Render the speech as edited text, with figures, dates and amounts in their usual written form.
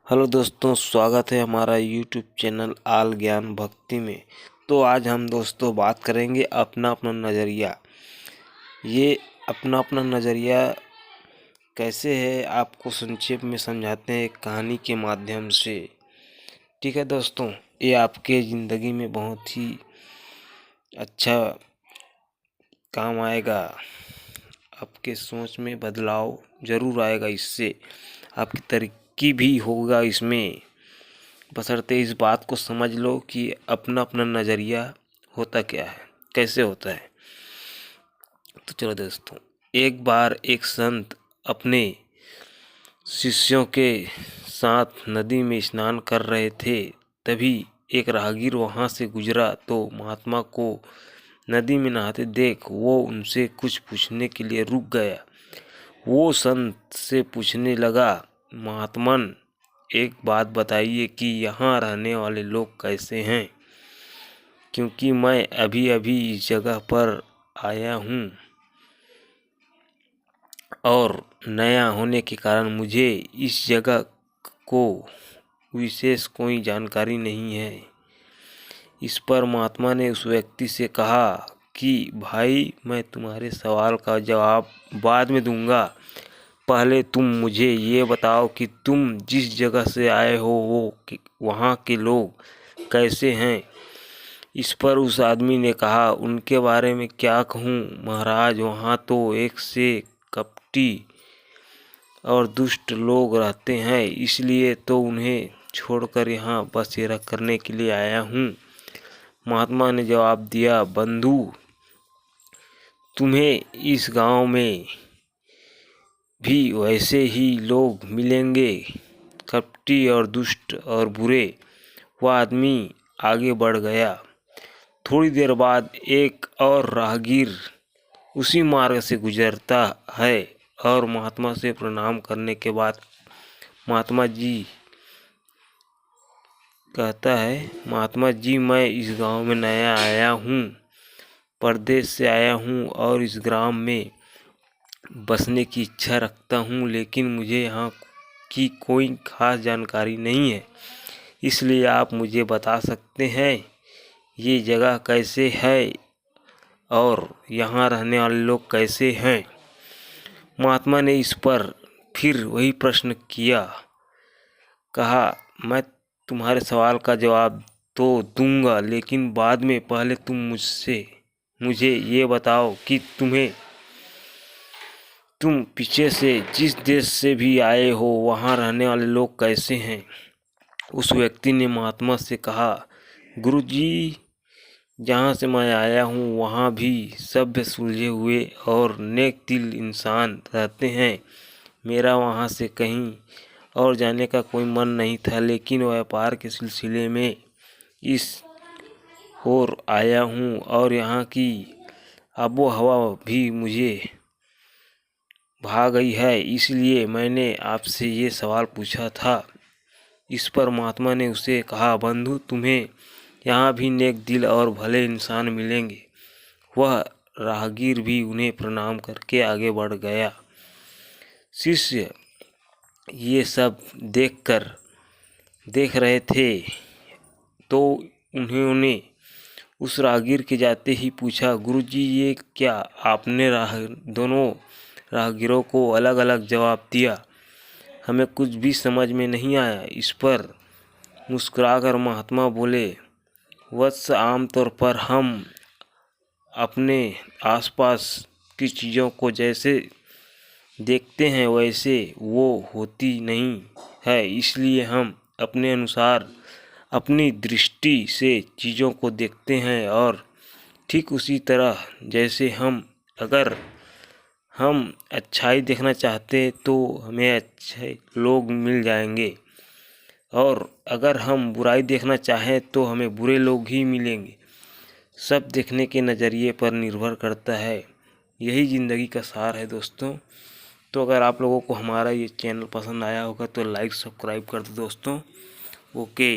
Hello दोस्तों, स्वागत है हमारा यूट्यूब चैनल आल ज्ञान भक्ति में। तो आज हम दोस्तों बात करेंगे अपना अपना नज़रिया। ये अपना अपना नज़रिया कैसे है आपको संक्षेप में समझाते हैं एक कहानी के माध्यम से। ठीक है दोस्तों, ये आपके ज़िंदगी में बहुत ही अच्छा काम आएगा। आपके सोच में बदलाव ज़रूर आएगा, इससे आपकी तरक्की भी होगा इसमें। बशर्ते इस बात को समझ लो कि अपना अपना नज़रिया होता क्या है, कैसे होता है। तो चलो दोस्तों, एक बार एक संत अपने शिष्यों के साथ नदी में स्नान कर रहे थे। तभी एक राहगीर वहाँ से गुजरा तो महात्मा को नदी में नहाते देख वो उनसे कुछ पूछने के लिए रुक गया। वो संत से पूछने लगा, महात्मन, एक बात बताइए कि यहाँ रहने वाले लोग कैसे हैं, क्योंकि मैं अभी अभी इस जगह पर आया हूँ और नया होने के कारण मुझे इस जगह को विशेष कोई जानकारी नहीं है। इस पर महात्मा ने उस व्यक्ति से कहा कि भाई, मैं तुम्हारे सवाल का जवाब बाद में दूंगा। पहले तुम मुझे ये बताओ कि तुम जिस जगह से आए हो वहाँ के लोग कैसे हैं। इस पर उस आदमी ने कहा, उनके बारे में क्या कहूँ महाराज, वहाँ तो एक से कपटी और दुष्ट लोग रहते हैं, इसलिए तो उन्हें छोड़कर यहाँ बसेरा करने के लिए आया हूँ। महात्मा ने जवाब दिया, बंधु, तुम्हें इस गांव में भी वैसे ही लोग मिलेंगे, कपटी और दुष्ट और बुरे। वह आदमी आगे बढ़ गया। थोड़ी देर बाद एक और राहगीर उसी मार्ग से गुजरता है और महात्मा से प्रणाम करने के बाद महात्मा जी कहता है, महात्मा जी, मैं इस गांव में नया आया हूँ, परदेश से आया हूँ और इस ग्राम में बसने की इच्छा रखता हूँ, लेकिन मुझे यहाँ की कोई खास जानकारी नहीं है। इसलिए आप मुझे बता सकते हैं ये जगह कैसे है और यहाँ रहने वाले लोग कैसे हैं। महात्मा ने इस पर फिर वही प्रश्न किया। कहा, मैं तुम्हारे सवाल का जवाब तो दूंगा, लेकिन बाद में। पहले तुम मुझे ये बताओ कि तुम पीछे से जिस देश से भी आए हो वहाँ रहने वाले लोग कैसे हैं। उस व्यक्ति ने महात्मा से कहा, गुरुजी, जहाँ से मैं आया हूँ वहाँ भी सभ्य, सुलझे हुए और नेक दिल इंसान रहते हैं। मेरा वहाँ से कहीं और जाने का कोई मन नहीं था, लेकिन व्यापार के सिलसिले में इस ओर आया हूँ और यहाँ की आबो हवा भी मुझे भा गई है, इसलिए मैंने आपसे ये सवाल पूछा था। इस पर महात्मा ने उसे कहा, बंधु, तुम्हें यहाँ भी नेक दिल और भले इंसान मिलेंगे। वह राहगीर भी उन्हें प्रणाम करके आगे बढ़ गया। शिष्य ये सब देख रहे थे तो उन्होंने उस राहगीर के जाते ही पूछा, गुरुजी, ये क्या आपने दोनों राहगीरों को अलग अलग जवाब दिया? हमें कुछ भी समझ में नहीं आया। इस पर मुस्कुराकर महात्मा बोले, वत्स, आमतौर पर हम अपने आसपास की चीज़ों को जैसे देखते हैं वैसे वो होती नहीं है, इसलिए हम अपने अनुसार अपनी दृष्टि से चीज़ों को देखते हैं। और ठीक उसी तरह जैसे अगर हम अच्छाई देखना चाहते हैं तो हमें अच्छे लोग मिल जाएंगे, और अगर हम बुराई देखना चाहें तो हमें बुरे लोग ही मिलेंगे। सब देखने के नज़रिए पर निर्भर करता है। यही ज़िंदगी का सार है दोस्तों। तो अगर आप लोगों को हमारा ये चैनल पसंद आया होगा तो लाइक सब्सक्राइब कर दो दोस्तों। ओके।